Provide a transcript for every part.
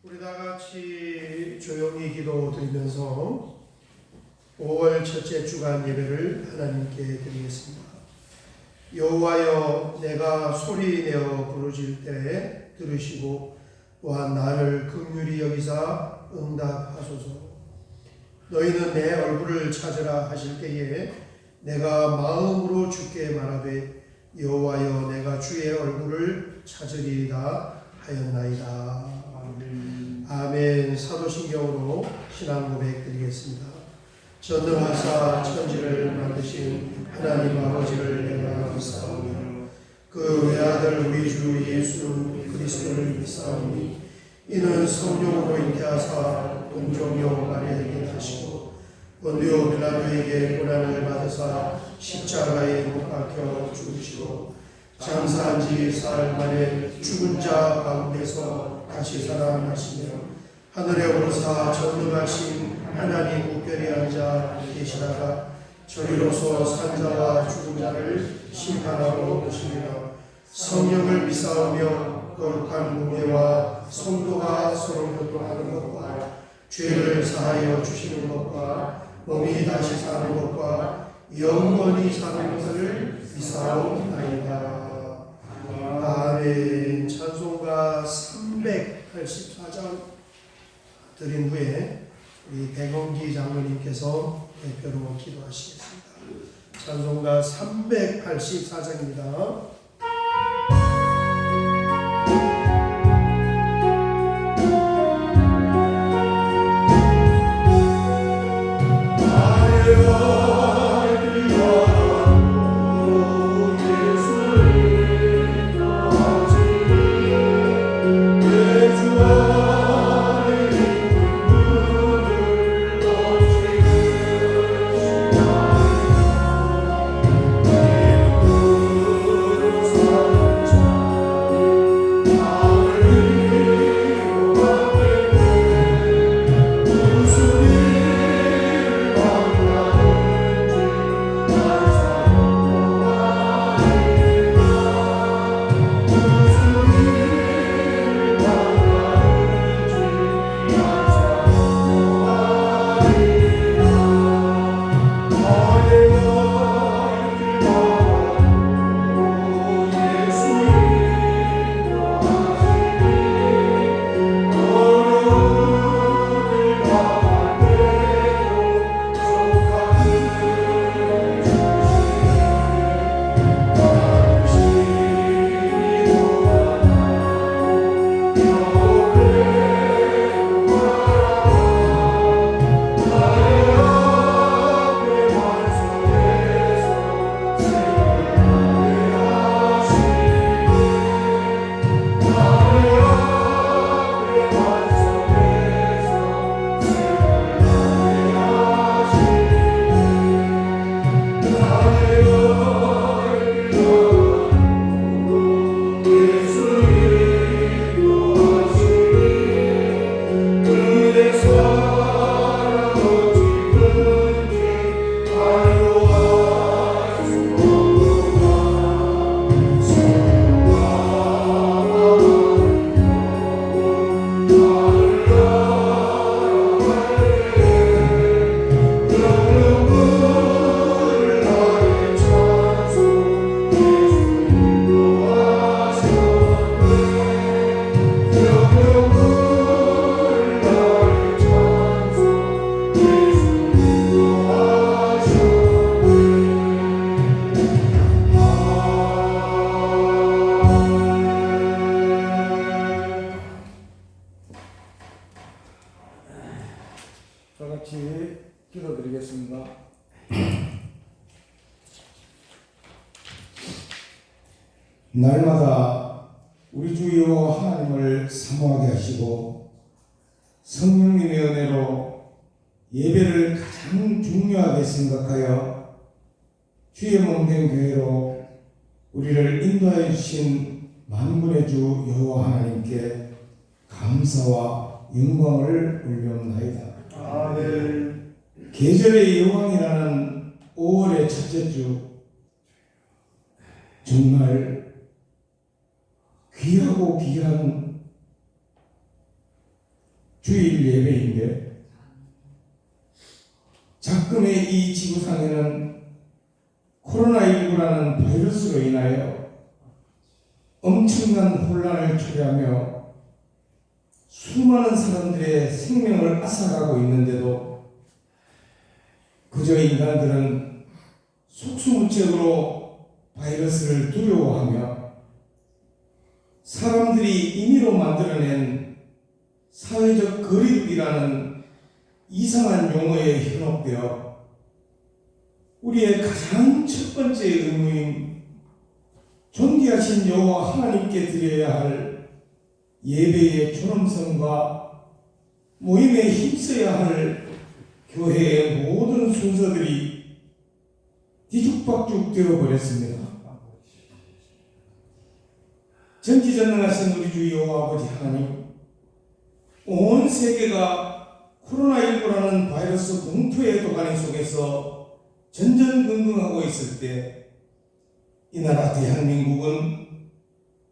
우리 다 같이 조용히 기도드리면서 5월 첫째 주간 예배를 하나님께 드리겠습니다. 여호와여, 내가 소리내어 부르짖을 때에 들으시고 또한 나를 긍휼히 여기사 응답하소서. 너희는 내 얼굴을 찾으라 하실 때에 내가 마음으로 주께 말하되 여호와여, 내가 주의 얼굴을 찾으리이다 하였나이다. 아멘. 사도신경으로 신앙 고백 드리겠습니다. 전능하사 천지를 만드신 하나님 아버지를 내가 믿사오며 그 외아들 우리 주 예수 그리스도를 믿사오니 이는 성령으로 잉태하사 동정녀 마리아에게 나시고 본디오 빌라도에게 고난을 받으사 십자가에 못 박혀 죽으시고 장사한 지 사흘 만에 죽은 자 가운데서 다시 살아나시며 하늘에 오르사 전능하신 하나님 우편에 앉아 계시다가 저리로서 산자와 죽은 자를 심판하러 오시리라. 성령을 믿사오며 거룩한 공예와 성도가 서로 교통하는 것과 죄를 사하여 주시는 것과 몸이 다시 사는 것과 영원히 사는 것을 믿사옵나이다. 아멘. 찬송가 384장 드린 후에 우리 백원기 장로님께서 대표로 기도하시겠습니다. 찬송가 384장입니다. 다 같이 기도드리겠습니다. 날마다 우리 주 여호와 하나님을 사모하게 하시고 성령님의 은혜로 예배를 가장 중요하게 생각하여 주의 몸된 교회로 우리를 인도하여 주신 만군의 주 여호와 하나님께 감사와 영광을 올려옵나이다. 아멘. 계절의 여왕이라는 5월의 첫째 주, 정말 귀하고 귀한 주일 예배인데 작금의 이 지구상에는 코로나19라는 바이러스로 인하여 엄청난 혼란을 초래하며 수많은 사람들의 생명을 앗아가고 있는데도 그저 인간들은 속수무책으로 바이러스를 두려워하며 사람들이 임의로 만들어낸 사회적 거리두기라는 이상한 용어에 현혹되어 우리의 가장 첫 번째 의무인 존귀하신 여호와 하나님께 드려야 할 예배의 존엄성과 모임에 힘써야 할 교회의 모든 순서들이 뒤죽박죽 되어버렸습니다. 전지전능하신 우리 주 여호와 아버지 하나님, 온 세계가 코로나19라는 바이러스 공포의 도가니 속에서 전전긍긍하고 있을 때 이 나라 대한민국은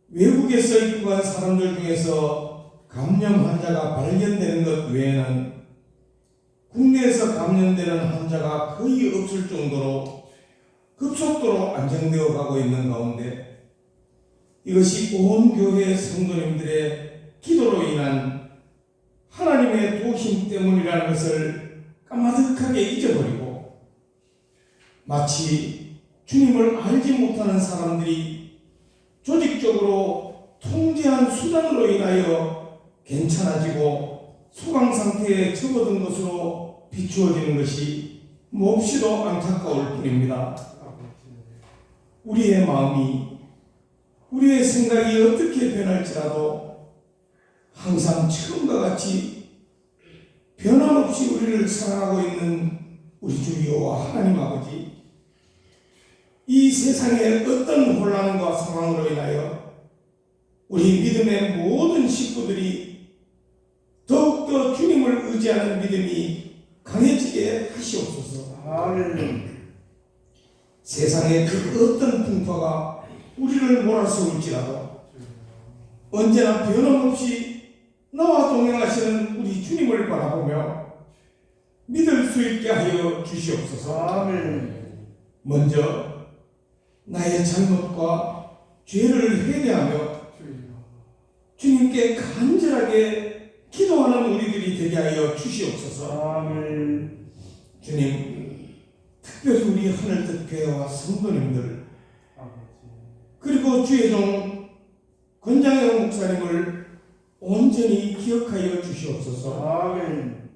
외국에서 입국한 사람들 중에서 감염 환자가 발견되는 것 외에는 국내에서 감염되는 환자가 거의 없을 정도로 급속도로 안정되어 가고 있는 가운데 이것이 온 교회 성도님들의 기도로 인한 하나님의 도우심 때문이라는 것을 까마득하게 잊어버리고 마치 주님을 알지 못하는 사람들이 조직적으로 통제한 수단으로 인하여 괜찮아지고 소강 상태에 접어든 것으로 비추어지는 것이 몹시도 안타까울 뿐입니다. 우리의 마음이, 우리의 생각이 어떻게 변할지라도 항상 처음과 같이 변함없이 우리를 사랑하고 있는 우리 주 여호와 하나님 아버지, 이 세상의 어떤 혼란과 상황으로 인하여 우리 믿음의 모든 식구들이 더욱더 주님을 의지하는 믿음이 강해지게 하시옵소서. 아멘. 세상의 그 어떤 풍파가 우리를 몰아세울지라도 언제나 변함없이 나와 동행하시는 우리 주님을 바라보며 믿을 수 있게 하여 주시옵소서. 아멘. 먼저 나의 잘못과 죄를 회개하며 주님께 간절하게 기도하는 우리들이 되게 하여 주시옵소서. 아멘. 주님, 특별히 우리 하늘뜻 교회와 성도님들 그리고 주의 종 권장영 목사님을 온전히 기억하여 주시옵소서. 아멘.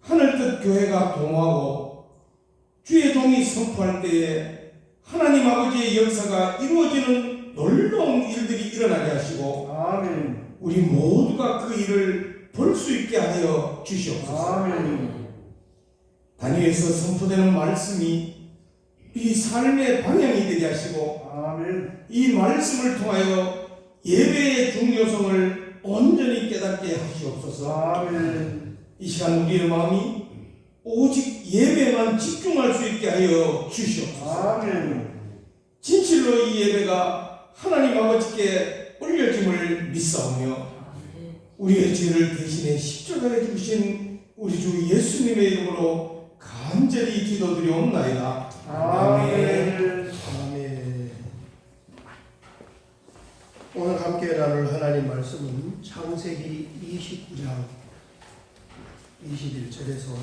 하늘뜻 교회가 동하고 주의 종이 선포할 때에 하나님 아버지의 역사가 이루어지는 놀라운 일들이 일어나게 하시고 아멘. 우리 모두가 그 일을 볼 수 있게 하여 주시옵소서. 아멘. 다니엘서 선포되는 말씀이 이 삶의 방향이 되게 하시고 아멘. 이 말씀을 통하여 예배의 중요성을 온전히 깨닫게 하시옵소서. 아멘. 이 시간 우리의 마음이 오직 예배만 집중할 수 있게 하여 주시옵소서. 아멘. 진실로 이 예배가 하나님 아버지께 올려짐을 믿사오며 우리의 죄를 대신해 십자가에 죽으신 우리 주 예수님의 이름으로 간절히 기도드리옵나이다. 아멘. 아멘. 오늘 함께 나눌 하나님 말씀은 창세기 29장 21절에서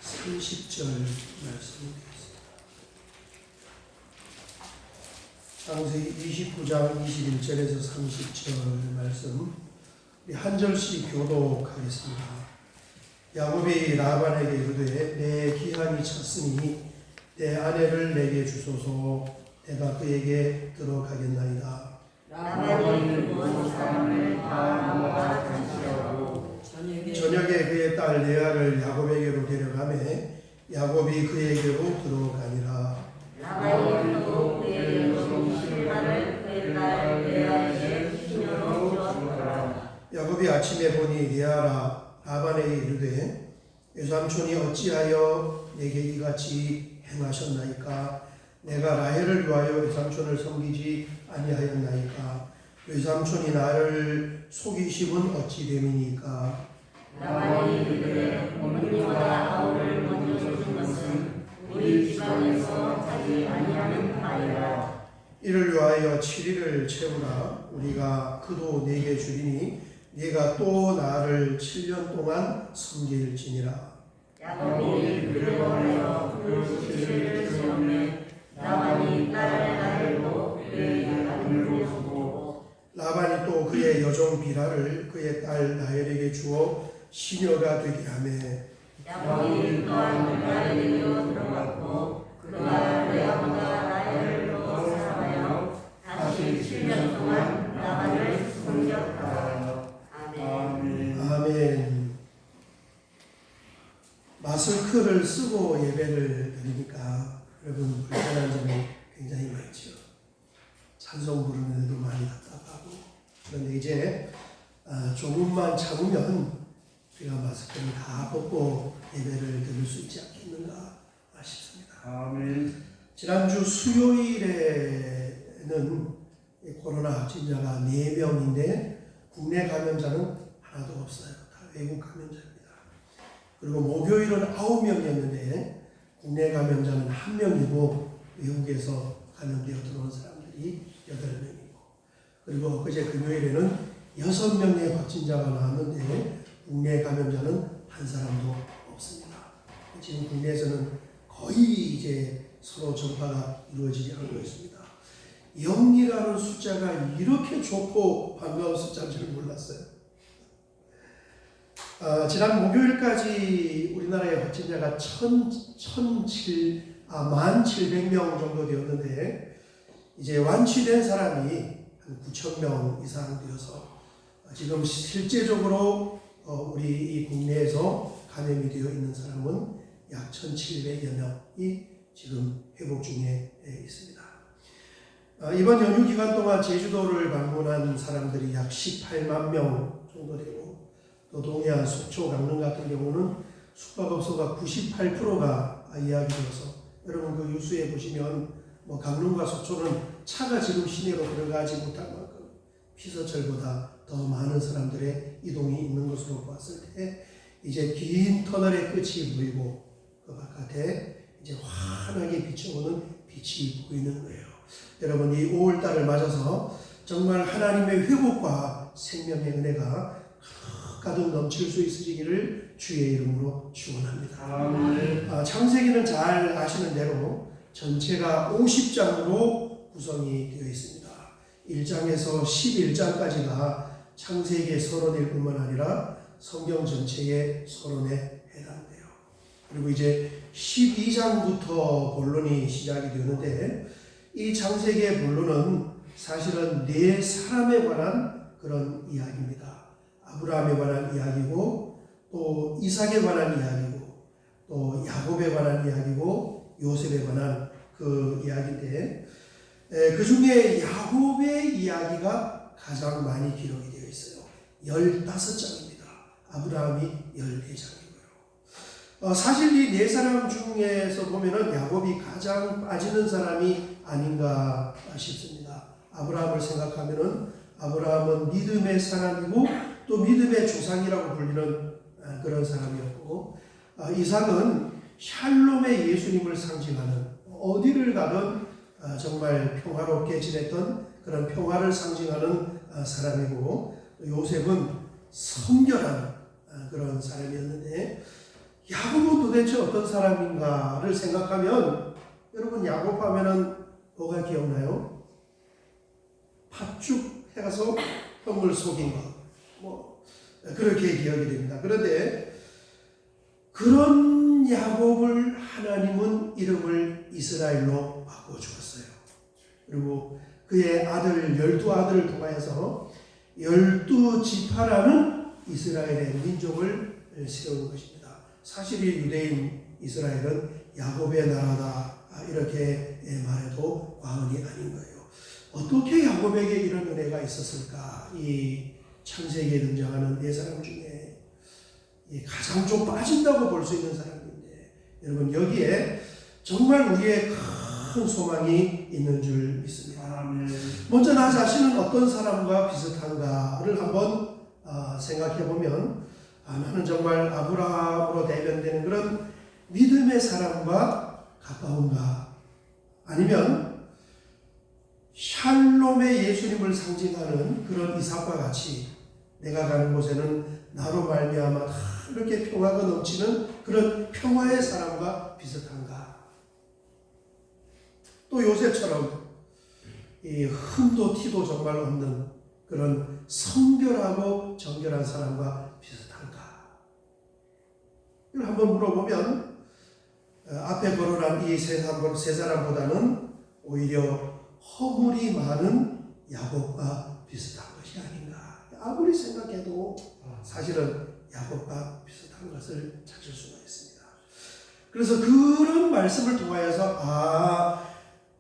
30절 말씀입니다. 창세기 29장 21절에서 30절 말씀 우리 한 절씩 교독하겠습니다. 야곱이 라반에게 이르되 내 기한이 찼으니 내 아내를 내게 주소서 내가 그에게 들어가겠나이다. 라반이 온 사람을 다 모아 잔치하고 저녁에 그의 딸 레아를 야곱에게로 데려가매 야곱이 그에게로 들어가니라. 라반도 그의 여종 실바를 그의 딸 레아에게 시녀로 주었더라. 야곱이 아침에 보니 레아라 라반에게 이르되 외삼촌이 어찌하여 내게 이같이 행하셨나이까? 내가 라헬을 위하여 외삼촌을 섬기지 아니하였나이까? 외삼촌이 나를 속이심은 어찌 됨이니까? 라반이 이르되 어머니보다 아우를 먼저 준 것은 우리 집안에서 자기 아니하는 바이라. 이를 위하여 7일을 채우라. 우리가 그도 네게 주리니 네가 또 나를 7년 동안 섬길지니라. 야곱이 그대로하여 그 7일을 채우매 라반이 딸 라헬도 그에게 아들을 주고 라반이 또 그의 여종 비라를 그의 딸 라헬에게 주어 시녀가 되게 하며 야곱이 또한 라헬에게로 들어갔고 그가 레아보다 라헬을 더 사랑하여 다시 7년 동안 라반을 섬겼다. 아멘. 아멘. 마스크를 쓰고 예배를 드리니까 여러분 불편한 점이 굉장히 많죠. 찬송 부르는데도 많이 답답하고. 그런데 이제 조금만 참으면 우리가 마스크를 다 벗고 예배를 드릴 수 있지 않겠는가 싶습니다. 아멘. 지난주 수요일에는 코로나 확진자가 4명인데 국내 감염자는 하나도 없어요. 다 외국 감염자입니다. 그리고 목요일은 9명이었는데 국내 감염자는 1명이고 외국에서 감염되어 들어온 사람들이 8명이고, 그리고 그제 금요일에는 6명의 확진자가 나왔는데 국내 감염자는 한 사람도 없습니다. 지금 국내에서는 거의 이제 서로 전파가 이루어지지 않고 있습니다. 0이라는 숫자가 이렇게 좋고 반가운 숫자인 줄 몰랐어요. 지난 목요일까지 우리나라의 확진자가 17,000명 정도 되었는데 이제 완치된 사람이 한 9,000명 이상 되어서 지금 실제적으로 우리 이 국내에서 감염이 되어 있는 사람은 약 1,700여 명이 지금 회복 중에 있습니다. 이번 연휴 기간 동안 제주도를 방문한 사람들이 약 18만 명 정도 되고, 또 동해안 속초 강릉 같은 경우는 숙박업소가 98%가 예약이 되어서, 여러분 그 뉴스에 보시면 뭐 강릉과 속초는 차가 지금 시내로 들어가지 못할 만큼 피서철보다 더 많은 사람들의 이동이 있는 것으로 봤을 때 이제 긴 터널의 끝이 보이고 그 바깥에 이제 환하게 비춰오는 빛이 보이는 거예요. 여러분 이 5월달을 맞아서 정말 하나님의 회복과 생명의 은혜가 가득 넘칠 수 있으시기를 주의 이름으로 축원합니다. 창세기는 잘 아시는 대로 전체가 50장으로 구성이 되어 있습니다. 1장에서 11장까지가 창세기의 서론일 뿐만 아니라 성경 전체의 서론에 해당돼요. 그리고 이제 12장부터 본론이 시작이 되는데, 이 창세기의 본론은 사실은 네 사람에 관한 그런 이야기입니다. 아브라함에 관한 이야기고, 또 이삭에 관한 이야기고, 또 야곱에 관한 이야기고, 요셉에 관한 그 이야기인데, 그 중에 야곱의 이야기가 가장 많이 기록이 되어 있어요. 15장입니다. 아브라함이 14장이고요. 사실 이 네 사람 중에서 보면은 야곱이 가장 빠지는 사람이 아닌가 싶습니다. 아브라함을 생각하면은 아브라함은 믿음의 사람이고 또 믿음의 조상이라고 불리는 그런 사람이었고, 이삭은 샬롬의 예수님을 상징하는, 어디를 가든 정말 평화롭게 지냈던 그런 평화를 상징하는 사람이고, 요셉은 성결한 그런 사람이었는데, 야곱은 도대체 어떤 사람인가를 생각하면, 여러분 야곱 하면은 뭐가 기억나요? 팥죽 해가서 형을 속인 것, 뭐 그렇게 기억이 됩니다. 그런데 그런 야곱을 하나님은 이름을 이스라엘로 바꿔주었어요. 그리고 그의 아들 12아들을 통하여서 12지파라는 이스라엘의 민족을 세운 것입니다. 사실 이 유대인 이스라엘은 야곱의 나라다, 이렇게 말해도 과언이 아닌 거예요. 어떻게 야곱에게 이런 은혜가 있었을까? 이 창세기에 등장하는 네 사람 중에 가장 좀 빠진다고 볼 수 있는 사람인데, 여러분 여기에 정말 우리의 큰 소망이 있는 줄 믿습니다. 먼저 나 자신은 어떤 사람과 비슷한가를 한번 생각해 보면, 나는 정말 아브라함으로 대변되는 그런 믿음의 사람과 가까운가? 아니면 샬롬의 예수님을 상징하는 그런 이삭과 같이 내가 가는 곳에는 나로 말미암아 다 이렇게 평화가 넘치는 그런 평화의 사람과 비슷한가? 또 요셉처럼 이 흠도 티도 정말 없는 그런 성결하고 정결한 사람과 비슷한가? 이걸 한번 물어보면 앞에 거론한 이 세 사람보다는 오히려 허물이 많은 야곱과 비슷한 것이 아닌가. 아무리 생각해도 사실은 야곱과 비슷한 것을 찾을 수가 있습니다. 그래서 그런 말씀을 통하여서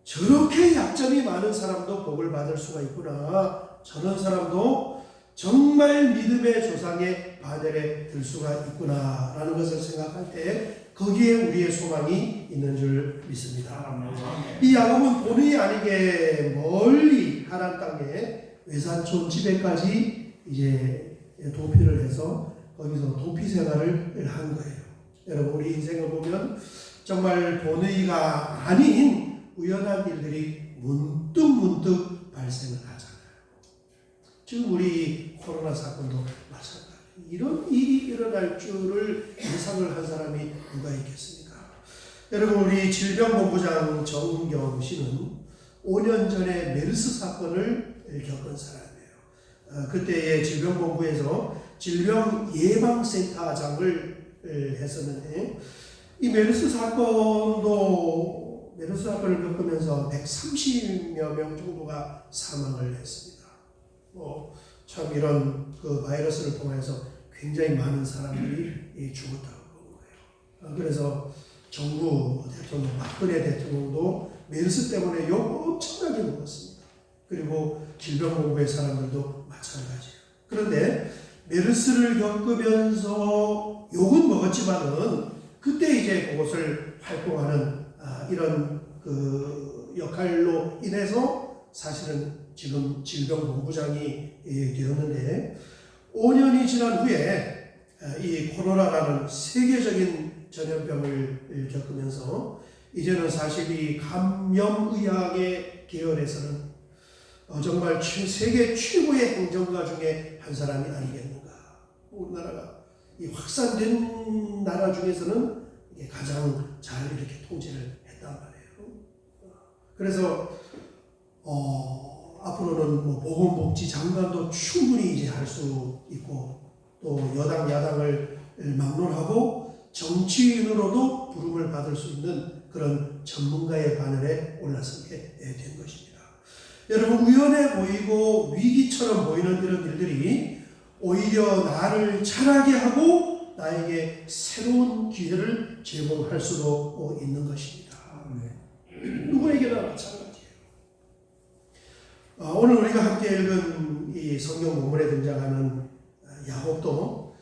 저렇게 약점이 많은 사람도 복을 받을 수가 있구나. 저런 사람도 정말 믿음의 조상의 반열에 들 수가 있구나 라는 것을 생각할 때 거기에 우리의 소망이 있는 줄 믿습니다. 이 야곱은 본의 아니게 멀리 가나안 땅에 외산촌 집에까지 이제 도피를 해서 거기서 도피 생활을 한 거예요. 여러분 우리 인생을 보면 정말 본의가 아닌 우연한 일들이 문득 발생을 하잖아요. 지금 우리 코로나 사건도 마찬가지예요. 이런 일이 일어날 줄을 예상을 한 사람이 누가 있겠습니까? 여러분 우리 질병본부장 정은경 씨는 5년 전에 메르스 사건을 겪은 사람이에요. 그때의 질병본부에서 질병예방센터장을 했었는데 이 메르스 사건을 겪으면서 130여 명 정도가 사망을 했습니다. 참 이런 그 바이러스를 통해서 굉장히 많은 사람들이 죽었다고 보는 거예요. 그래서 정부 대통령 박근혜 대통령도 메르스 때문에 욕 엄청나게 먹었습니다. 그리고 질병본부의 사람들도 마찬가지예요. 그런데 메르스를 겪으면서 욕은 먹었지만은 그때 이제 그것을 활동하는 이런 그 역할로 인해서 사실은 지금 질병본부장이 되었는데 5년이 지난 후에 이 코로나라는 세계적인 전염병을 겪으면서 이제는 사실 이 감염의학의 계열에서는 정말 세계 최고의 행정가 중에 한 사람이 아니겠는가. 우리나라가 이 확산된 나라 중에서는 이게 가장 잘 이렇게 통제를 했단 말이에요. 그래서 앞으로는 보건복지 장관도 충분히 이제 할 수 있고 또 여당 야당을 막론하고 정치인으로도 부름을 받을 수 있는 그런 전문가의 반열에 올라서게 된 것입니다. 여러분 우연해 보이고 위기처럼 보이는 이런 일들이 오히려 나를 자라게 하고 나에게 새로운 기회를 제공할 수도 있는 것입니다. 누구에게나 마찬가지예요. 오늘 우리가 함께 읽은 이 성경 본문에 등장하는 야곱도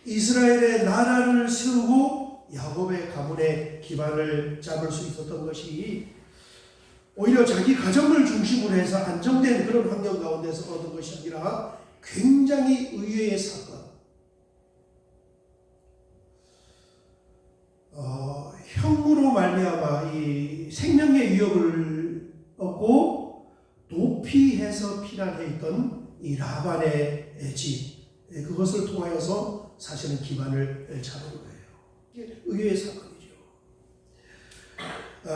이스라엘의 나라를 세우고 야곱의 가문의 기반을 잡을 수 있었던 것이 오히려 자기 가정을 중심으로 해서 안정된 그런 환경 가운데서 얻은 것이 아니라 굉장히 의외의 사건. 형으로 말미암아 이 생명의 위협을 얻고 도피해서 피난해 있던 이 라반의 집, 그것을 통하여서 사실은 기반을 잡은 거예요. 이게 의외의 사건이죠.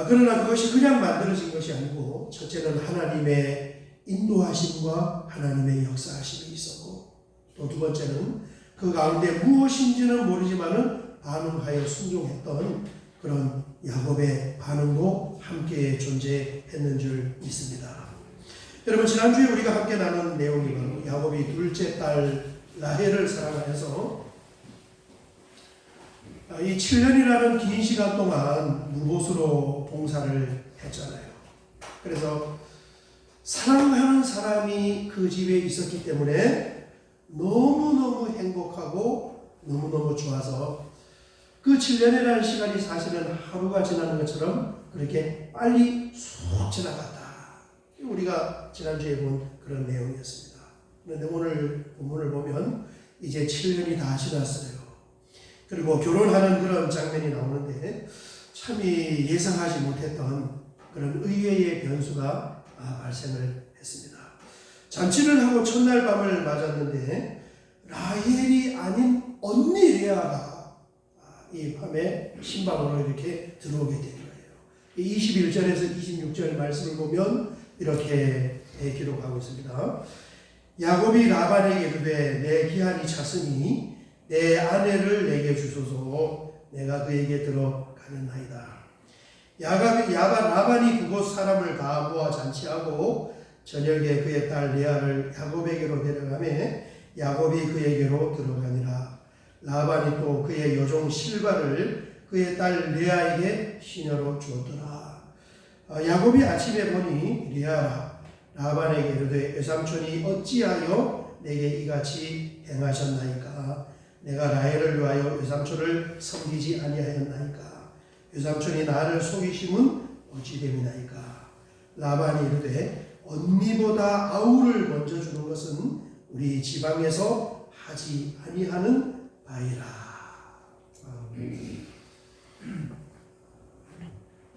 그러나 그것이 그냥 만들어진 것이 아니고 첫째는 하나님의 인도하심과 하나님의 역사하심이 있었고 또 두 번째는 그 가운데 무엇인지는 모르지만은 반응하여 순종했던 그런 야곱의 반응도 함께 존재했는 줄 믿습니다. 여러분 지난주에 우리가 함께 나눈 내용이 바로 야곱이 둘째 딸 라헬을 사랑하여서 이 7년이라는 긴 시간 동안 무보수로 봉사를 했잖아요. 그래서 사랑하는 사람이 그 집에 있었기 때문에 너무너무 행복하고 너무너무 좋아서 그 7년이라는 시간이 사실은 하루가 지나는 것처럼 그렇게 빨리 쑥 지나갔다. 우리가 지난주에 본 그런 내용이었습니다. 그런데 오늘 본문을 보면 이제 7년이 다 지났어요. 그리고 결혼하는 그런 장면이 나오는데 참이 예상하지 못했던 그런 의외의 변수가 발생을 했습니다. 잔치를 하고 첫날 밤을 맞았는데 라헬이 아닌 언니 레아가 이 밤에 신방으로 이렇게 들어오게 된 거예요. 21절에서 26절 말씀을 보면 이렇게 기록하고 있습니다. 야곱이 라반에게 이르되 내 기한이 찼으니 내 아내를 내게 주소서. 내가 그에게 들어가는나이다. 라반이 그곳 사람을 다 모아 잔치하고 저녁에 그의 딸 레아를 야곱에게로 데려가매 야곱이 그에게로 들어가니라. 라반이 또 그의 여종 실바를 그의 딸 레아에게 시녀로 주었더라. 야곱이 아침에 보니 레아라 라반에게 이르되 외삼촌이 어찌하여 내게 이같이 행하셨나이까? 내가 라헬을 위하여 외삼촌을 섬기지 아니하였나이까? 외삼촌이 나를 속이심은 어찌 됨이나이까? 라반이 이르되 언니보다 아우를 먼저 주는 것은 우리 지방에서 하지 아니하는 바이라.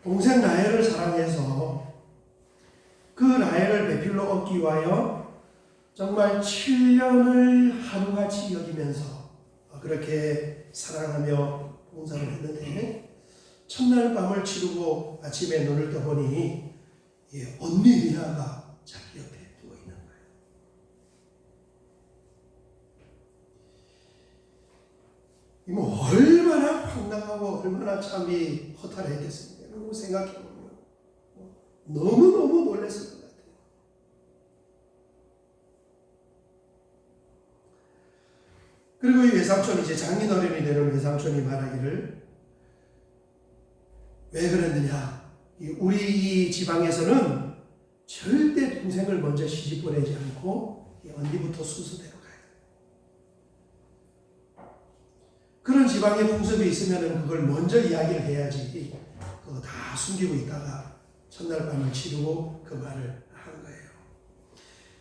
동생 라헬을 사랑해서 그 라헬을 배필로 얻기 위하여 정말 7년을 하루같이 여기면서 그렇게 사랑하며 봉사를 했는데 첫날 밤을 치르고 아침에 눈을 떠보니 언니 리아가 자기 옆에 누워 있는 거예요. 뭐 얼마나 황당하고 얼마나 참이 허탈했겠습니까? 라고 생각해보면 너무너무 놀랐을 것 같아요. 그리고 이 외삼촌이 이제 장인어른이 되는 외삼촌이 말하기를 왜 그랬느냐? 우리 이 지방에서는 절대 동생을 먼저 시집 보내지 않고 언니부터 순서대로 가요. 그런 지방의 풍습이 있으면 그걸 먼저 이야기를 해야지 그거 다 숨기고 있다가 첫날 밤을 치르고 그 말을 한 거예요.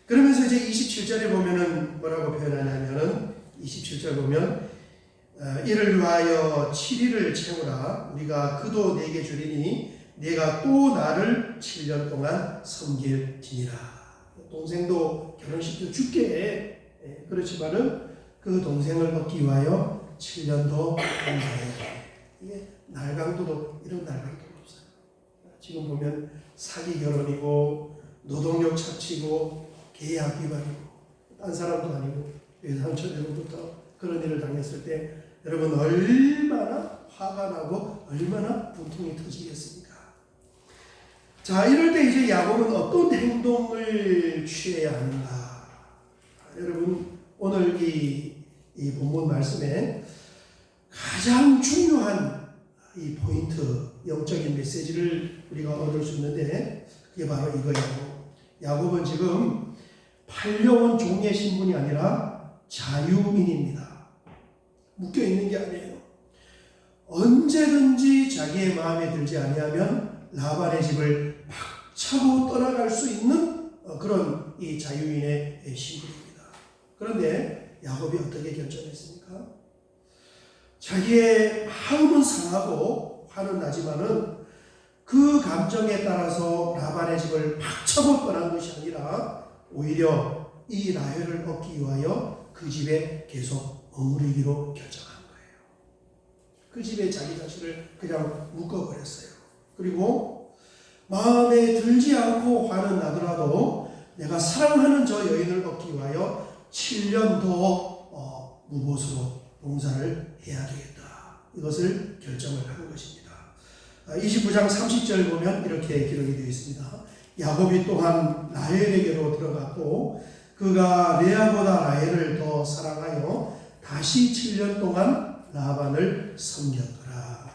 그러면서 이제 27절에 보면은 뭐라고 표현하냐면은 27절 보면 이를 위하여 7일을 채우라. 우리가 그도 내게 주리니 네가 또 나를 7년 동안 섬길지니라. 동생도 결혼식도 죽게 해. 그렇지만은 그 동생을 얻기 위하여 7년도 한다해. 이게 날강도도 이런 날강도 없어요. 지금 보면 사기 결혼이고 노동력 착취고 계약 위반이고 딴 사람도 아니고 외삼촌으로부터 그런 일을 당했을 때 여러분 얼마나 화가 나고 얼마나 분통이 터지겠습니까? 자, 이럴 때 이제 야곱은 어떤 행동을 취해야 하는가? 여러분 오늘 이 본문 말씀에 가장 중요한 이 포인트, 영적인 메시지를 우리가 얻을 수 있는데 그게 바로 이거예요. 야곱은 지금 팔려온 종의 신분이 아니라 자유인입니다. 묶여 있는 게 아니에요. 언제든지 자기의 마음에 들지 아니하면 라반의 집을 막 차고 떠나갈 수 있는 그런 이 자유인의 신분입니다. 그런데 야곱이 어떻게 결정했습니까? 자기의 마음은 상하고 화는 나지만은 그 감정에 따라서 라반의 집을 막 차고 떠난 것이 아니라 오히려 이 라헬을 얻기 위하여 그 집에 계속 머무르기로 결정한 거예요. 그 집에 자기 자신을 그냥 묶어버렸어요. 그리고 마음에 들지 않고 화는 나더라도 내가 사랑하는 저 여인을 얻기 위하여 7년 더 무보수로 봉사를 해야 되겠다. 이것을 결정을 한 것입니다. 29장 30절 보면 이렇게 기록이 되어 있습니다. 야곱이 또한 라헬에게로 들어갔고 그가 레아보다 라헬을 더 사랑하여 다시 7년 동안 라반을 섬겼더라.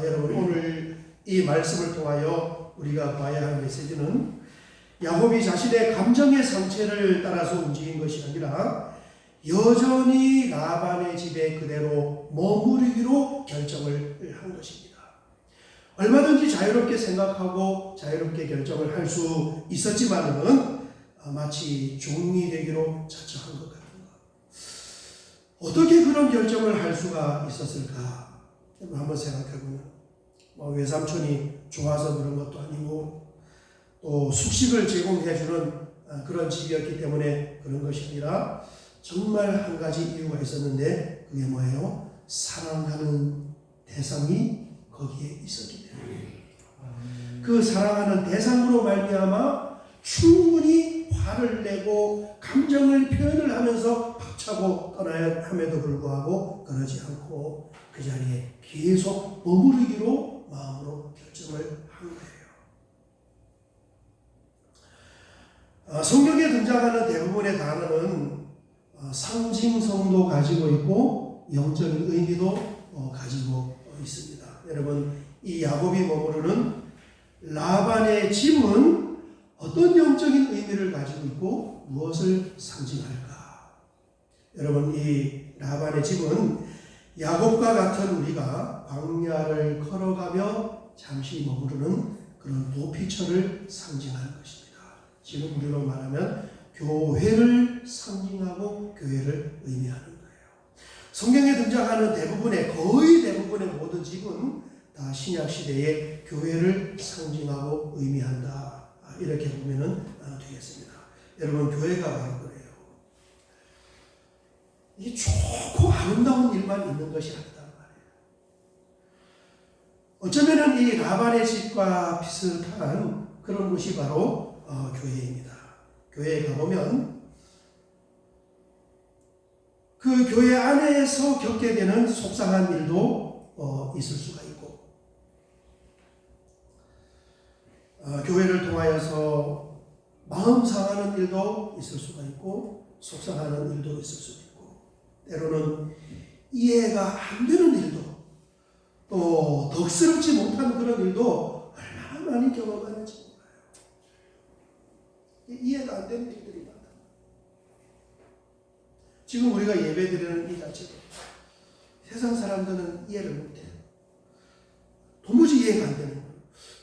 여러분 오늘 이 말씀을 통하여 우리가 봐야 할 메시지는 야곱이 자신의 감정의 상태를 따라서 움직인 것이 아니라 여전히 라반의 집에 그대로 머무르기로 결정을 한 것입니다. 얼마든지 자유롭게 생각하고 자유롭게 결정을 할 수 있었지만은 마치 종이 되기로 자처한 것 같은 것. 어떻게 그런 결정을 할 수가 있었을까? 한번 생각해보면 외삼촌이 좋아서 그런 것도 아니고 또 숙식을 제공해주는 그런 집이었기 때문에 그런 것이 아니라 정말 한 가지 이유가 있었는데 그게 뭐예요? 사랑하는 대상이 거기에 있었기 때문에 그 사랑하는 대상으로 말미암아 충분히 화를 내고 감정을 표현을 하면서 박차고 떠나야 함에도 불구하고 그러지 않고 그 자리에 계속 머무르기로 마음으로 결정을 한 거예요. 성경에 등장하는 대부분의 단어는 상징성도 가지고 있고 영적인 의미도 가지고 있습니다. 여러분, 이 야곱이 머무르는 라반의 집은 어떤 영적인 의미를 가지고 있고 무엇을 상징할까? 여러분, 이 라반의 집은 야곱과 같은 우리가 광야를 걸어가며 잠시 머무르는 그런 도피처를 상징하는 것입니다. 지금 우리로 말하면 교회를 상징하고 교회를 의미하는 거예요. 성경에 등장하는 거의 대부분의 모든 집은 다 신약시대의 교회를 상징하고 의미한다. 이렇게 보면 되겠습니다. 여러분, 교회가 바로 그래요. 이게 좋고 아름다운 일만 있는 것이 아니단 말이에요. 어쩌면 이 라반의 집과 비슷한 그런 곳이 바로 교회입니다. 교회에 가보면 그 교회 안에서 겪게 되는 속상한 일도 있을 수가 있고 교회를 통하여서 마음 상하는 일도 있을 수가 있고 속상하는 일도 있을 수가 있고 때로는 이해가 안 되는 일도 또 덕스럽지 못한 그런 일도 얼마나 많이 경험하는지 몰라요. 이해가 안 되는 일들이 많다. 지금 우리가 예배드리는 이 자체도 세상 사람들은 이해를 못해요. 도무지 이해가 안 되는 거예요.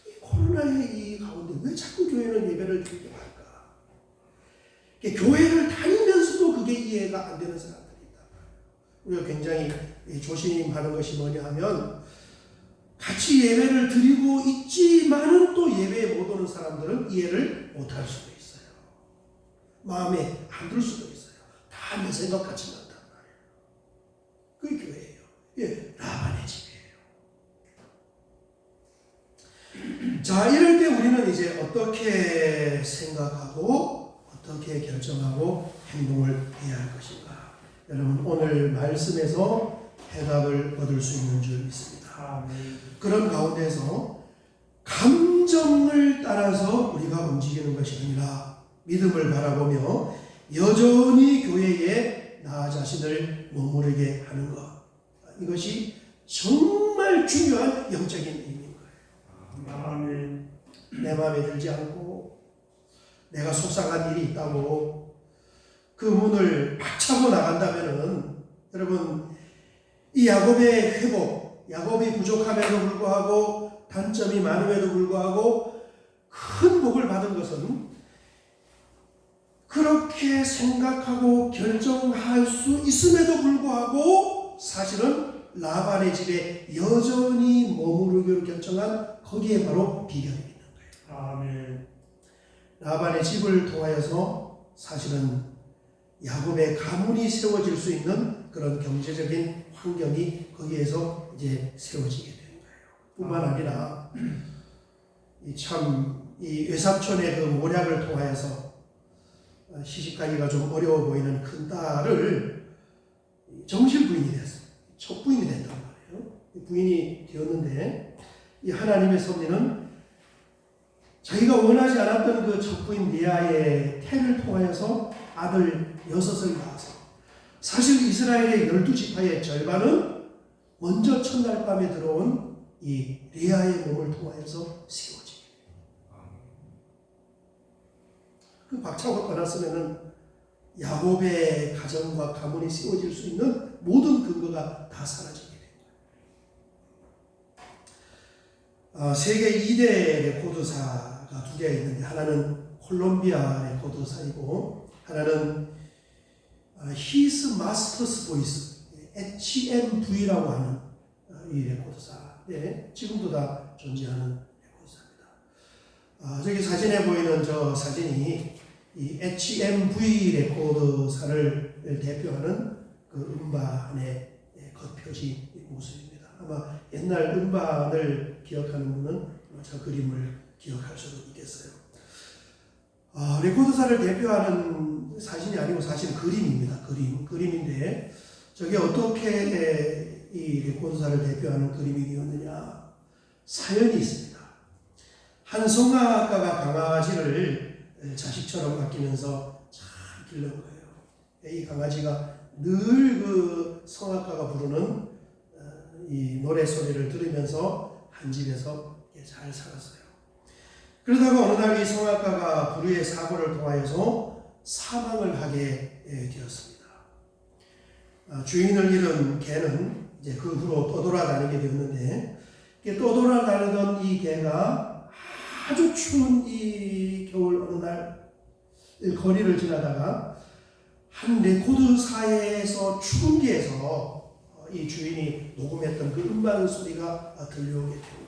이 코로나의 이 가운데 왜 자꾸 교회는 예배를 드리게 할까? 교회를 다니면서도 그게 이해가 안 되는 사람들이 있다. 우리가 굉장히 조심하는 것이 뭐냐 하면 같이 예배를 드리고 있지만은 또 예배에 못 오는 사람들은 이해를 못할 수도 있어요. 마음에 안 들 수도 있어요. 다 내 생각 같지는 않단 말이에요. 그게 교회예요. 예, 라반의 집이에요. 자, 이럴 때 우리는 이제 어떻게 생각하고 어떻게 결정하고 행동을 해야 할 것인가? 여러분, 오늘 말씀에서 해답을 얻을 수 있는 줄 믿습니다. 그런 가운데서 감정을 따라서 우리가 움직이는 것이 아니라 믿음을 바라보며 여전히 교회에 나 자신을 머무르게 하는 것, 이것이 정말 중요한 영적인 의미인 거예요. 내 마음에 들지 않고 내가 속상한 일이 있다고 그 문을 박차고 나간다면은 여러분, 이 야곱의 회복, 야곱이 부족함에도 불구하고 단점이 많음에도 불구하고 큰 복을 받은 것은 그렇게 생각하고 결정할 수 있음에도 불구하고 사실은 라반의 집에 여전히 머무르기로 결정한 거기에 바로 비결이 있는 거예요. 아멘. 라반의 집을 통하여서 사실은 야곱의 가문이 세워질 수 있는 그런 경제적인 환경이 거기에서 이제 세워지게 되는 거예요. 뿐만 아니라 이 외삼촌의 그 모략을 통하여서 시집가기가 좀 어려워 보이는 큰 딸을 정실 부인이 됐어요. 첫 부인이 됐단 말이에요. 부인이 되었는데 이 하나님의 섭리는 자기가 원하지 않았던 그 첫 부인 리아의 태를 통하여서 아들 6을 낳아서 사실 이스라엘의 12지파의 절반은 먼저 첫날 밤에 들어온 이 리아의 몸을 통하여서 세워지게. 그 박차고 떠났으면은 야곱의 가정과 가문이 세워질 수 있는 모든 근거가 다 사라지게 된 거예요. 세계 2대 레코드사가 2개가 있는데 하나는 콜롬비아 레코드사이고 하나는 His Master's Voice, HMV라고 하는 이 레코드사. 네, 지금도 다 존재하는 레코드사입니다. 저기 사진에 보이는 저 사진이 이 HMV 레코드사를 대표하는 그 음반의 겉표지 모습입니다. 아마 옛날 음반을 기억하는 분은 저 그림을 기억할 수도 있겠어요. 레코드사를 대표하는 사진이 아니고 사실 그림입니다. 그림인데 저게 어떻게 이 레코드사를 대표하는 그림이 되었느냐, 사연이 있습니다. 한 성악가가 강아지를 자식처럼 아끼면서 잘 기른 거예요. 이 강아지가 늘 그 성악가가 부르는 이 노래 소리를 들으면서 한 집에서 잘 살았어요. 그러다가 어느 날 이 성악가가 불의의 사고를 통하여서 사망을 하게 되었습니다. 주인을 잃은 개는 이제 그 후로 떠돌아다니게 되었는데, 떠돌아다니던 이 개가 아주 추운 이 겨울 어느 날 거리를 지나다가 한 레코드사에서 추운 데에서 이 주인이 녹음했던 그 음반 소리가 들려오게 된 거예요.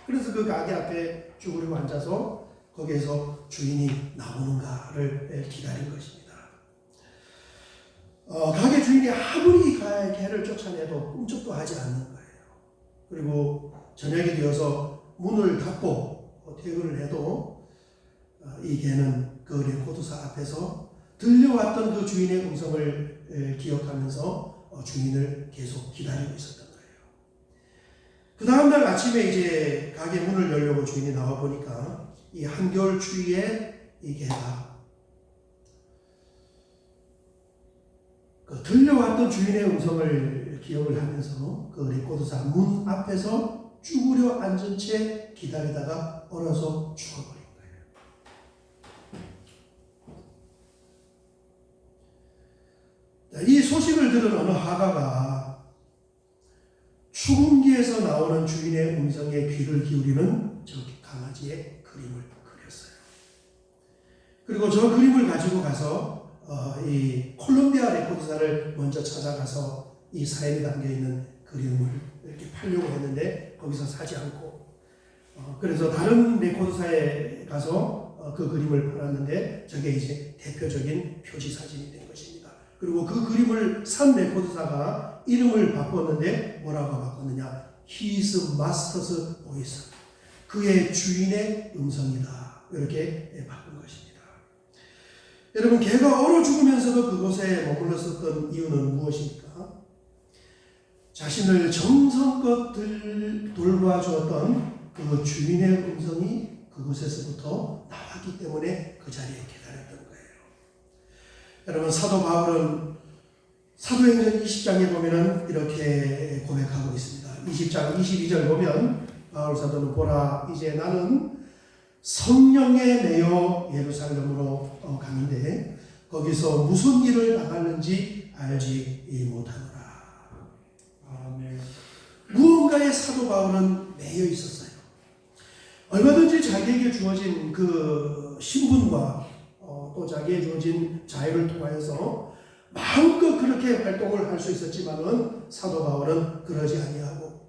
그래서 그 가게 앞에 쭈그리고 앉아서 거기에서 주인이 나오는가를 기다린 것입니다. 가게 주인이 아무리 개를 쫓아내도 꿈쩍도 하지 않는 거예요. 그리고 저녁이 되어서 문을 닫고 퇴근을 해도 이 개는 그 레코드사 앞에서 들려왔던 그 주인의 음성을 기억하면서 주인을 계속 기다리고 있었던 거예요. 그 다음날 아침에 이제 가게 문을 열려고 주인이 나와 보니까 이 한겨울 추위에 이 개가 그 들려왔던 주인의 음성을 기억을 하면서 그 레코드사 문 앞에서 쭈그려 앉은 채 기다리다가 얼어서 죽어버린 거예요. 이 소식을 들은 어느 화가가 추궁기에서 나오는 주인의 음성에 귀를 기울이는 저 강아지의 그림을 그렸어요. 그리고 저 그림을 가지고 가서 이 콜롬비아 레코드사를 먼저 찾아가서 이 사연이 담겨있는 그림을 이렇게 팔려고 했는데 거기서 사지 않고 그래서 다른 레코드사에 가서 그 그림을 팔았는데 저게 이제 대표적인 표지 사진이 된 것입니다. 그리고 그 그림을 산 레코드사가 이름을 바꿨는데 뭐라고 바꿨느냐, His Master's Voice, 그의 주인의 음성이다, 이렇게 바꾼 것입니다. 여러분, 개가 얼어 죽으면서도 그곳에 머물렀었던 이유는 무엇입니까? 자신을 정성껏 돌봐주었던 그 주인의 음성이 그곳에서부터 나왔기 때문에 그 자리에 기다렸던 거예요. 여러분, 사도 바울은 사도행전 20장에 보면은 이렇게 고백하고 있습니다. 20장 22절 보면 바울 사도는 보라, 이제 나는 성령에 매여 예루살렘으로 가는데 거기서 무슨 일을 당하는지 알지 못하노라. 아멘. 무언가에 사도 바울은 매여 있었어요. 얼마든지 자기에게 주어진 그 신분과 또 자기에게 주어진 자유를 통하여서 마음껏 그렇게 활동을 할 수 있었지만은 사도 바울은 그러지 아니하고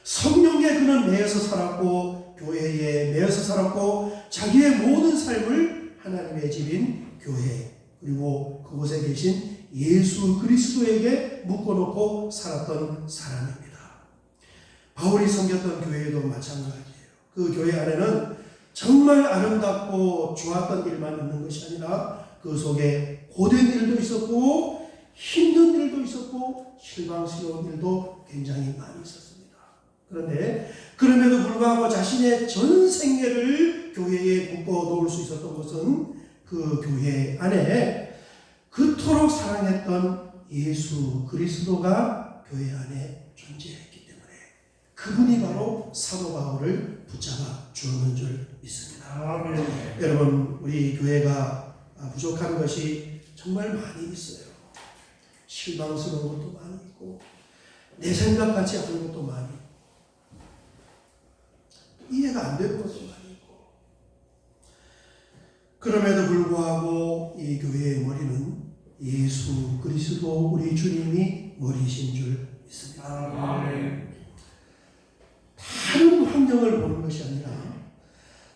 성령에 그는 매여서 살았고 교회에 매여서 살았고 자기의 모든 삶을 하나님의 집인 교회 그리고 그곳에 계신 예수 그리스도에게 묶어놓고 살았던 사람입니다. 바울이 섬겼던 교회도 마찬가지예요. 그 교회 안에는 정말 아름답고 좋았던 일만 있는 것이 아니라 그 속에 고된 일도 있었고 힘든 일도 있었고 실망스러운 일도 굉장히 많이 있었습니다. 그런데 그럼에도 불구하고 자신의 전 생애를 교회에 묶어 놓을 수 있었던 것은 그 교회 안에 그토록 사랑했던 예수 그리스도가 교회 안에 존재했기 때문에 그분이 바로 사도 바울을 붙잡아 주었는 줄 믿습니다. 아멘. 여러분, 우리 교회가 부족한 것이 정말 많이 있어요. 실망스러운 것도 많이 있고 내 생각 같지 않은 것도 많이 있고 이해가 안 되는 것도 많이 있고 그럼에도 불구하고 이 교회의 머리는 예수 그리스도 우리 주님이 머리이신 줄 믿습니다. 아멘. 다른 환경을 보는 것이 아니라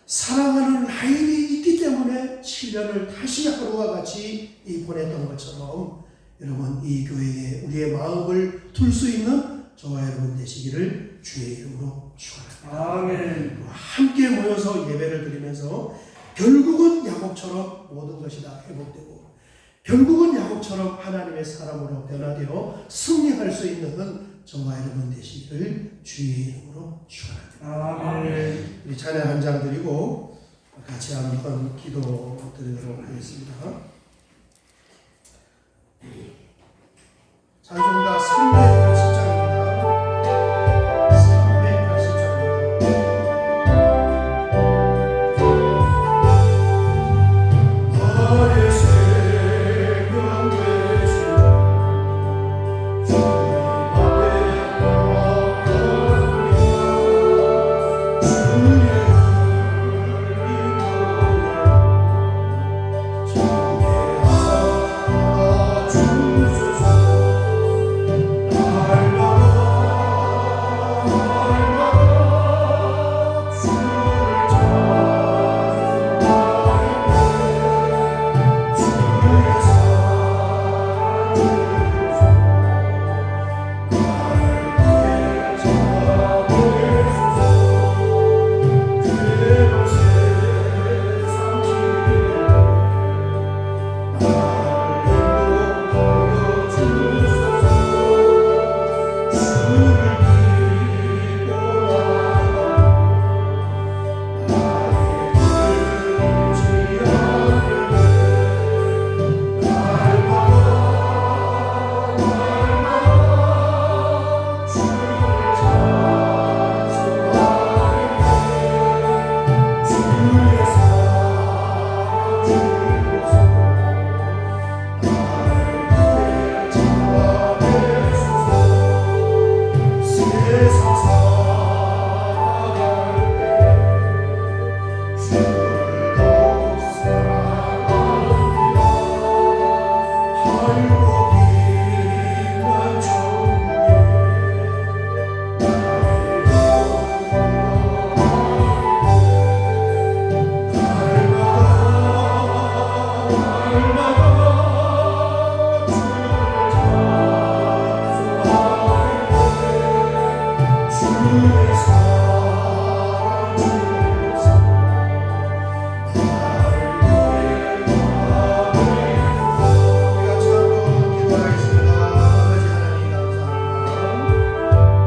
사랑하는 라헬이 있기 때문에 7년을 다시 하루와 같이 보냈던 것처럼 여러분 이 교회에 우리의 마음을 둘 수 있는 저와 여러분 되시기를 주의 이름으로 축원합니다. 아멘. 함께 모여서 예배를 드리면서 결국은 야곱처럼 모든 것이 다 회복되고 결국은 야곱처럼 하나님의 사람으로 변화되어 승리할 수 있는 저와 여러분 되시기를 주의 이름으로 축원합니다. 아멘. 우리 찬양 한 장 드리고 같이 한번 기도 드리도록 하겠습니다. 찬송가 380장입니다. 380장입니다. 나의 생명 되신 주님 앞에 나아갑니다. 주의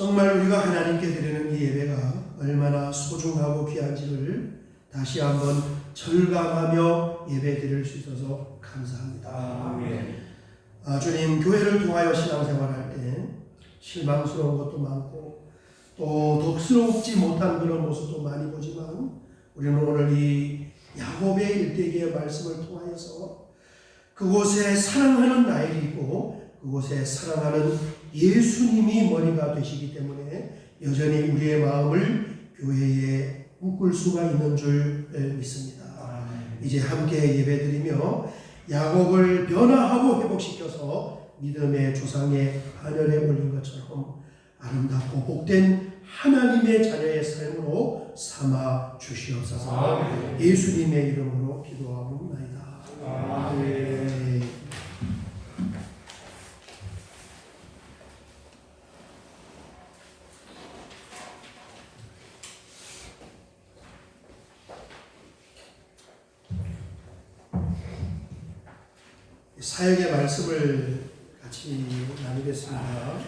정말 우리가 하나님께 드리는 이 예배가 얼마나 소중하고 귀한지를 다시 한번 절감하며 예배 드릴 수 있어서 감사합니다. 아멘. 주님, 교회를 통하여 신앙생활할 때 실망스러운 것도 많고 또 독스럽지 못한 그런 모습도 많이 보지만 우리는 오늘 이 야곱의 일대기의 말씀을 통하여서 그곳에 사랑하는 라헬이 있고 그곳에 사랑하는 예수님이 머리가 되시기 때문에 여전히 우리의 마음을 교회에 묶을 수가 있는 줄 믿습니다. 이제 함께 예배드리며 야곱을 변화하고 회복시켜서 믿음의 조상의 하늘에 올린 것처럼 아름답고 복된 하나님의 자녀의 삶으로 삼아 주시옵소서. 예수님의 이름으로 기도하옵나이다. 아멘. 사역의 말씀을 같이 나누겠습니다.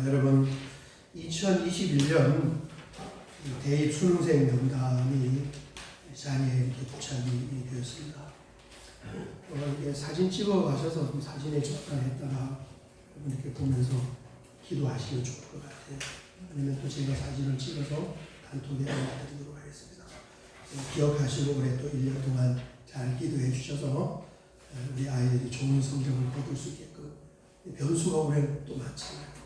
여러분 2021년 대입 수능생 명단이 자리에 이렇게 부착이 되었습니다. 이게 사진 찍어 가셔서 사진에 접근했다가 이렇게 보면서 기도하시면 좋을 것 같아요. 아니면 또 제가 사진을 찍어서 단톡에 올려드리도록 하겠습니다. 기억하시고 올해 또 1년 동안 잘 기도해 주셔서 우리 아이들이 좋은 성적을 거둘 수 있게끔. 변수가 올해는 또 많잖아요.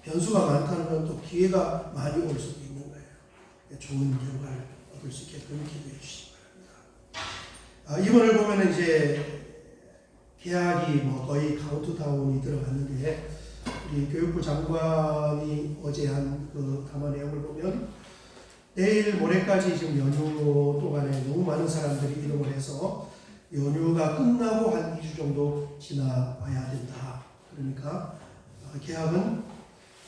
변수가 많다는 건 또 기회가 많이 올 수도 있는 거예요. 좋은 결과를 얻을 수 있게끔 기도해 주시기 바랍니다. 이번을 보면 이제 개학이 거의 카운트다운이 들어갔는데, 우리 교육부 장관이 어제 한 그 담화 내용을 보면 내일 모레까지 지금 연휴 동안에 너무 많은 사람들이 이동을 해서 연휴가 끝나고 한 2주 정도 지나봐야 된다. 그러니까 개학은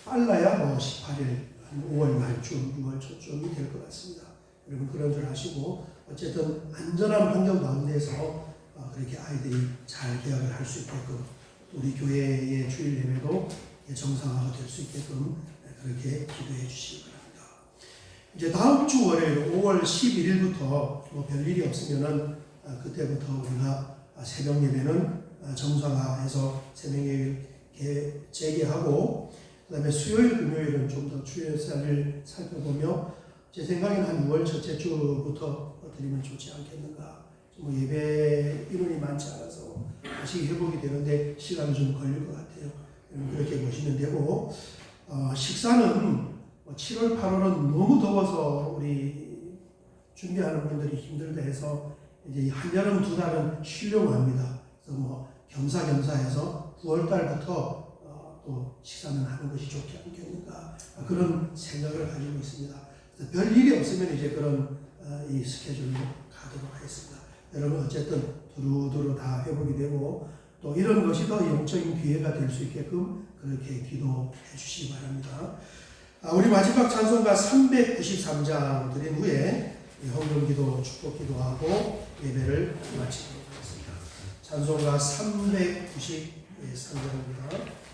빨라야 18일, 5월 말쯤, 6월 초쯤이 될 것 같습니다. 여러분 그런 줄 아시고 어쨌든 안전한 환경 가운데서 그렇게 아이들이 잘 개학을 할 수 있게끔, 우리 교회의 주일 예배도 정상화가 될 수 있게끔 그렇게 기도해 주시기 바랍니다. 이제 다음 주 월요일 5월 11일부터 별일이 없으면은 그때부터 우리가 새벽 예배는 정상화해서 새벽 예배 재개하고, 그 다음에 수요일, 금요일은 좀 더 주일사를 살펴보며 제 생각에는 한 6월 첫째 주부터 드리면 좋지 않겠는가. 예배 인원이 많지 않아서 다시 회복이 되는데 시간이 좀 걸릴 것 같아요. 그렇게 보시면 되고, 식사는 7월, 8월은 너무 더워서 우리 준비하는 분들이 힘들다 해서 이제 한여름 2달은 쉬려고 합니다. 그래서 겸사겸사해서 9월 달부터 또 식사는 하는 것이 좋지 않겠는가, 그런 생각을 가지고 있습니다. 별 일이 없으면 이제 그런 이 스케줄로 가도록 하겠습니다. 여러분 어쨌든 두루두루 다 회복이 되고 또 이런 것이 더 영적인 기회가 될 수 있게끔 그렇게 기도해 주시기 바랍니다. 우리 마지막 찬송가 393장 드린 후에 헌금기도, 축복기도하고 예배를 마치도록 하겠습니다. 찬송가 393장입니다.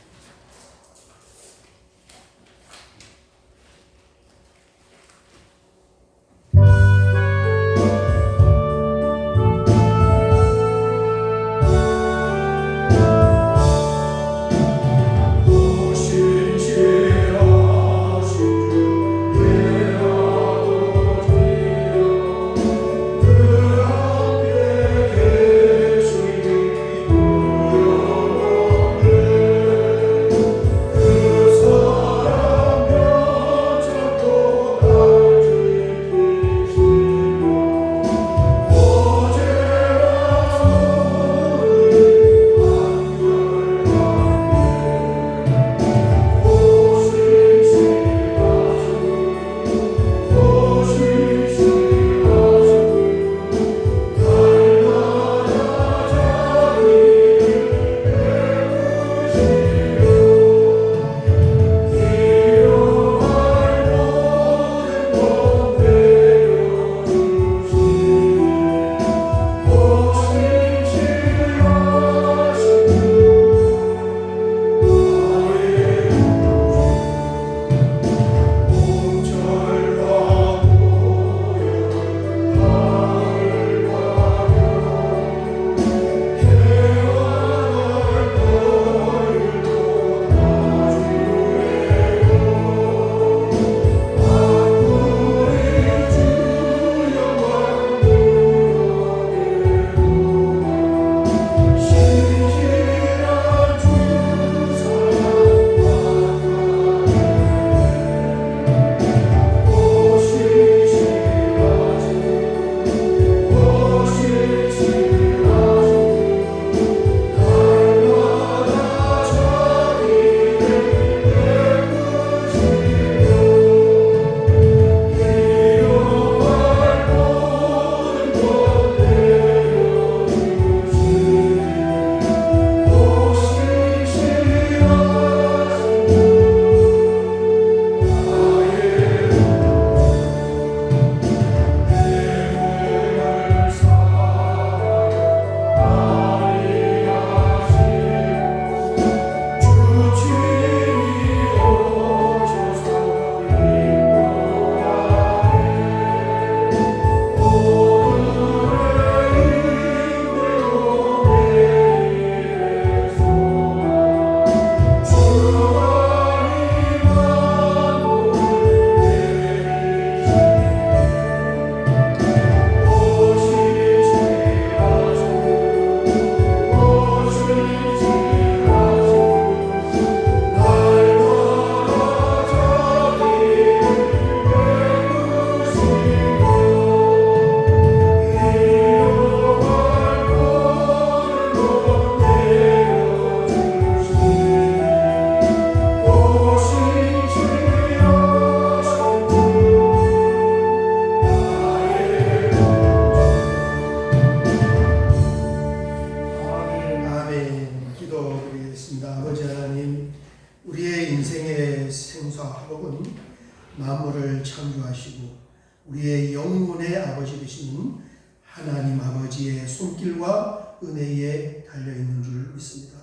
만물을 창조하시고 우리의 영혼의 아버지 되시는 하나님 아버지의 손길과 은혜에 달려있는 줄 믿습니다.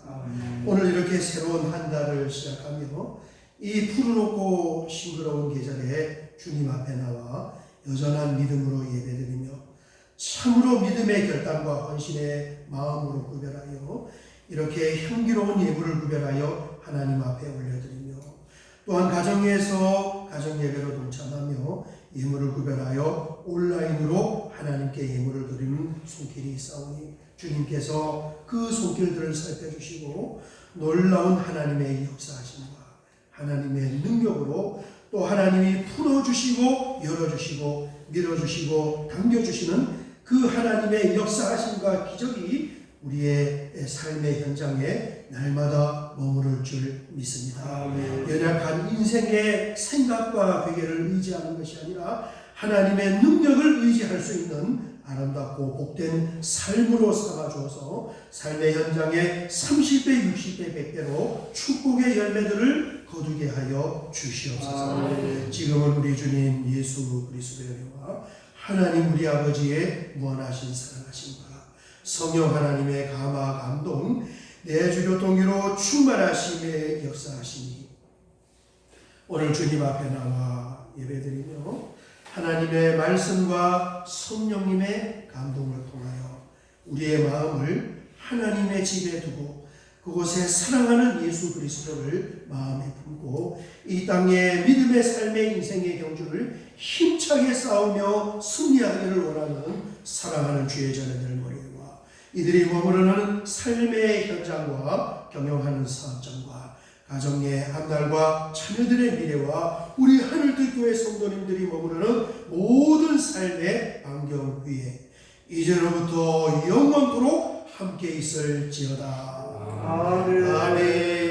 오늘 이렇게 새로운 한 달을 시작하며 이 푸르렀고 싱그러운 계절에 주님 앞에 나와 여전한 믿음으로 예배드리며 참으로 믿음의 결단과 헌신의 마음으로 구별하여 이렇게 향기로운 예물을 구별하여 하나님 앞에 올려드리며 또한 가정에서 가정예배로 동참하며 예물을 구별하여 온라인으로 하나님께 예물을 드리는 손길이 있사오니 주님께서 그 손길들을 살펴주시고 놀라운 하나님의 역사하심과 하나님의 능력으로 또 하나님이 풀어주시고 열어주시고 밀어주시고 당겨주시는 그 하나님의 역사하심과 기적이 우리의 삶의 현장에 날마다 머무를 줄 믿습니다. 연약한 인생의 생각과 괴계를 의지하는 것이 아니라 하나님의 능력을 의지할 수 있는 아름답고 복된 삶으로 삼아주어서 삶의 현장에 30배, 60배, 100배로 축복의 열매들을 거두게 하여 주시옵소서. 지금은 우리 주님 예수 그리스도의 은혜와 하나님 우리 아버지의 무한하신 사랑하심과 성령 하나님의 감화 감동 내주교 동의로 충만하심의 역사하시니 오늘 주님 앞에 나와 예배드리며 하나님의 말씀과 성령님의 감동을 통하여 우리의 마음을 하나님의 집에 두고 그곳에 사랑하는 예수 그리스도를 마음에 품고 이 땅의 믿음의 삶의 인생의 경주를 힘차게 싸우며 승리하기를 원하는 사랑하는 주의 자녀들 머리와 이들이 머무르는 삶의 현장과 경영하는 사업장과 가정의 앞날과 자녀들의 미래와 우리 하늘빛 교회 성도님들이 머무르는 모든 삶의 안경 위에 이제로부터 영원토록 함께 있을지어다. 아멘.